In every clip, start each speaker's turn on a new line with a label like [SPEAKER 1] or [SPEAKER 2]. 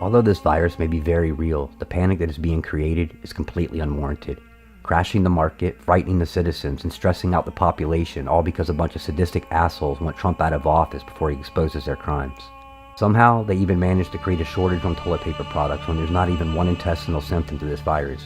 [SPEAKER 1] Although this virus may be very real, the panic that is being created is completely unwarranted. Crashing the market, frightening the citizens, and stressing out the population, all because a bunch of sadistic assholes want Trump out of office before he exposes their crimes. Somehow, they even managed to create a shortage on toilet paper products when there's not even one intestinal symptom to this virus.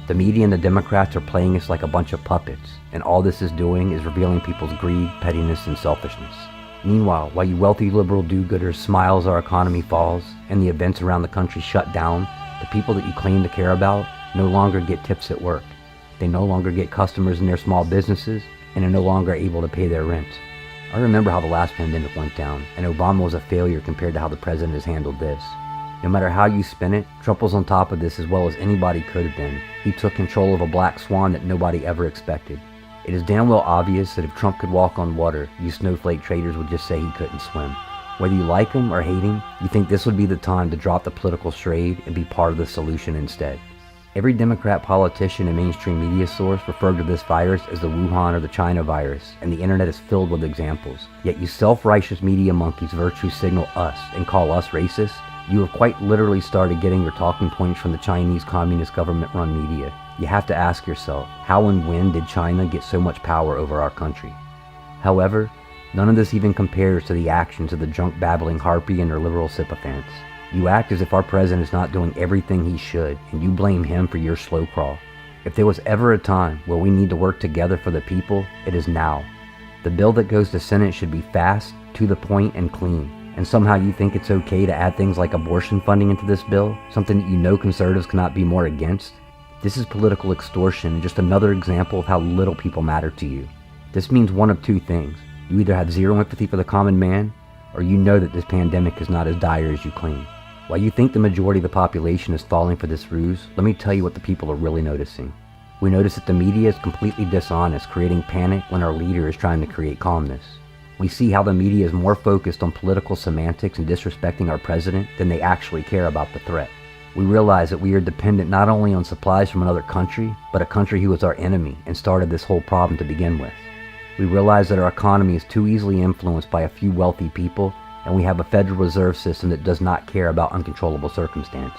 [SPEAKER 1] The media and the Democrats are playing us like a bunch of puppets, and all this is doing is revealing people's greed, pettiness, and selfishness. Meanwhile, while you wealthy liberal do-gooders smile as our economy falls, and the events around the country shut down, the people that you claim to care about no longer get tips at work. They no longer get customers in their small businesses, and are no longer able to pay their rent. I remember how the last pandemic went down, and Obama was a failure compared to how the president has handled this. No matter how you spin it, Trump was on top of this as well as anybody could have been. He took control of a black swan that nobody ever expected. It is damn well obvious that if Trump could walk on water, you snowflake traders would just say he couldn't swim. Whether you like him or hate him, you think this would be the time to drop the political charade and be part of the solution instead. Every Democrat politician and mainstream media source referred to this virus as the Wuhan or the China virus, and the internet is filled with examples. Yet you self-righteous media monkeys virtue signal us and call us racist. You have quite literally started getting your talking points from the Chinese Communist government-run media. You have to ask yourself, how and when did China get so much power over our country? However, none of this even compares to the actions of the drunk babbling harpy and their liberal sycophants. You act as if our president is not doing everything he should, and you blame him for your slow crawl. If there was ever a time where we need to work together for the people, it is now. The bill that goes to Senate should be fast, to the point, and clean. And somehow you think it's okay to add things like abortion funding into this bill, something that you know conservatives cannot be more against? This is political extortion and just another example of how little people matter to you. This means one of two things. You either have zero empathy for the common man, or you know that this pandemic is not as dire as you claim. While you think the majority of the population is falling for this ruse, let me tell you what the people are really noticing. We notice that the media is completely dishonest, creating panic when our leader is trying to create calmness. We see how the media is more focused on political semantics and disrespecting our president than they actually care about the threat. We realize that we are dependent not only on supplies from another country, but a country who is our enemy and started this whole problem to begin with. We realize that our economy is too easily influenced by a few wealthy people, and we have a Federal Reserve System that does not care about uncontrollable circumstance.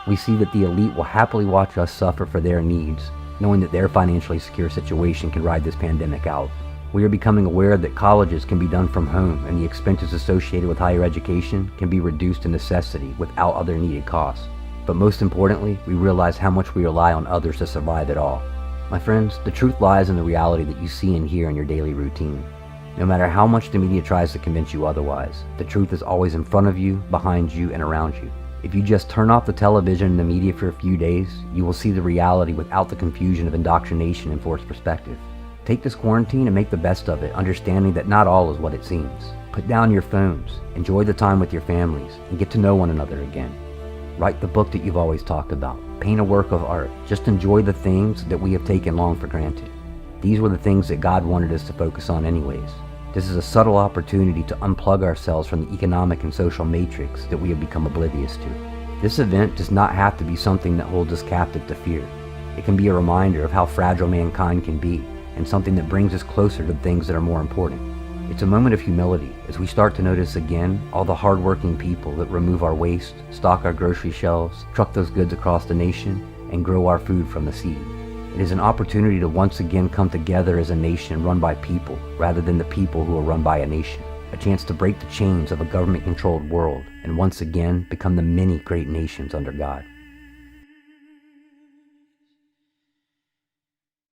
[SPEAKER 1] We see that the elite will happily watch us suffer for their needs, knowing that their financially secure situation can ride this pandemic out. We are becoming aware that colleges can be done from home, and the expenses associated with higher education can be reduced to necessity without other needed costs. But most importantly, we realize how much we rely on others to survive it all. My friends, the truth lies in the reality that you see and hear in your daily routine. No matter how much the media tries to convince you otherwise, the truth is always in front of you, behind you, and around you. If you just turn off the television and the media for a few days, you will see the reality without the confusion of indoctrination and forced perspective. Take this quarantine and make the best of it, understanding that not all is what it seems. Put down your phones, enjoy the time with your families, and get to know one another again. Write the book that you've always talked about. Paint a work of art. Just enjoy the things that we have taken long for granted. These were the things that God wanted us to focus on anyways. This is a subtle opportunity to unplug ourselves from the economic and social matrix that we have become oblivious to. This event does not have to be something that holds us captive to fear. It can be a reminder of how fragile mankind can be, and something that brings us closer to the things that are more important. It's a moment of humility as we start to notice again all the hardworking people that remove our waste, stock our grocery shelves, truck those goods across the nation, and grow our food from the seed. It is an opportunity to once again come together as a nation run by people rather than the people who are run by a nation. A chance to break the chains of a government-controlled world and once again become the many great nations under God.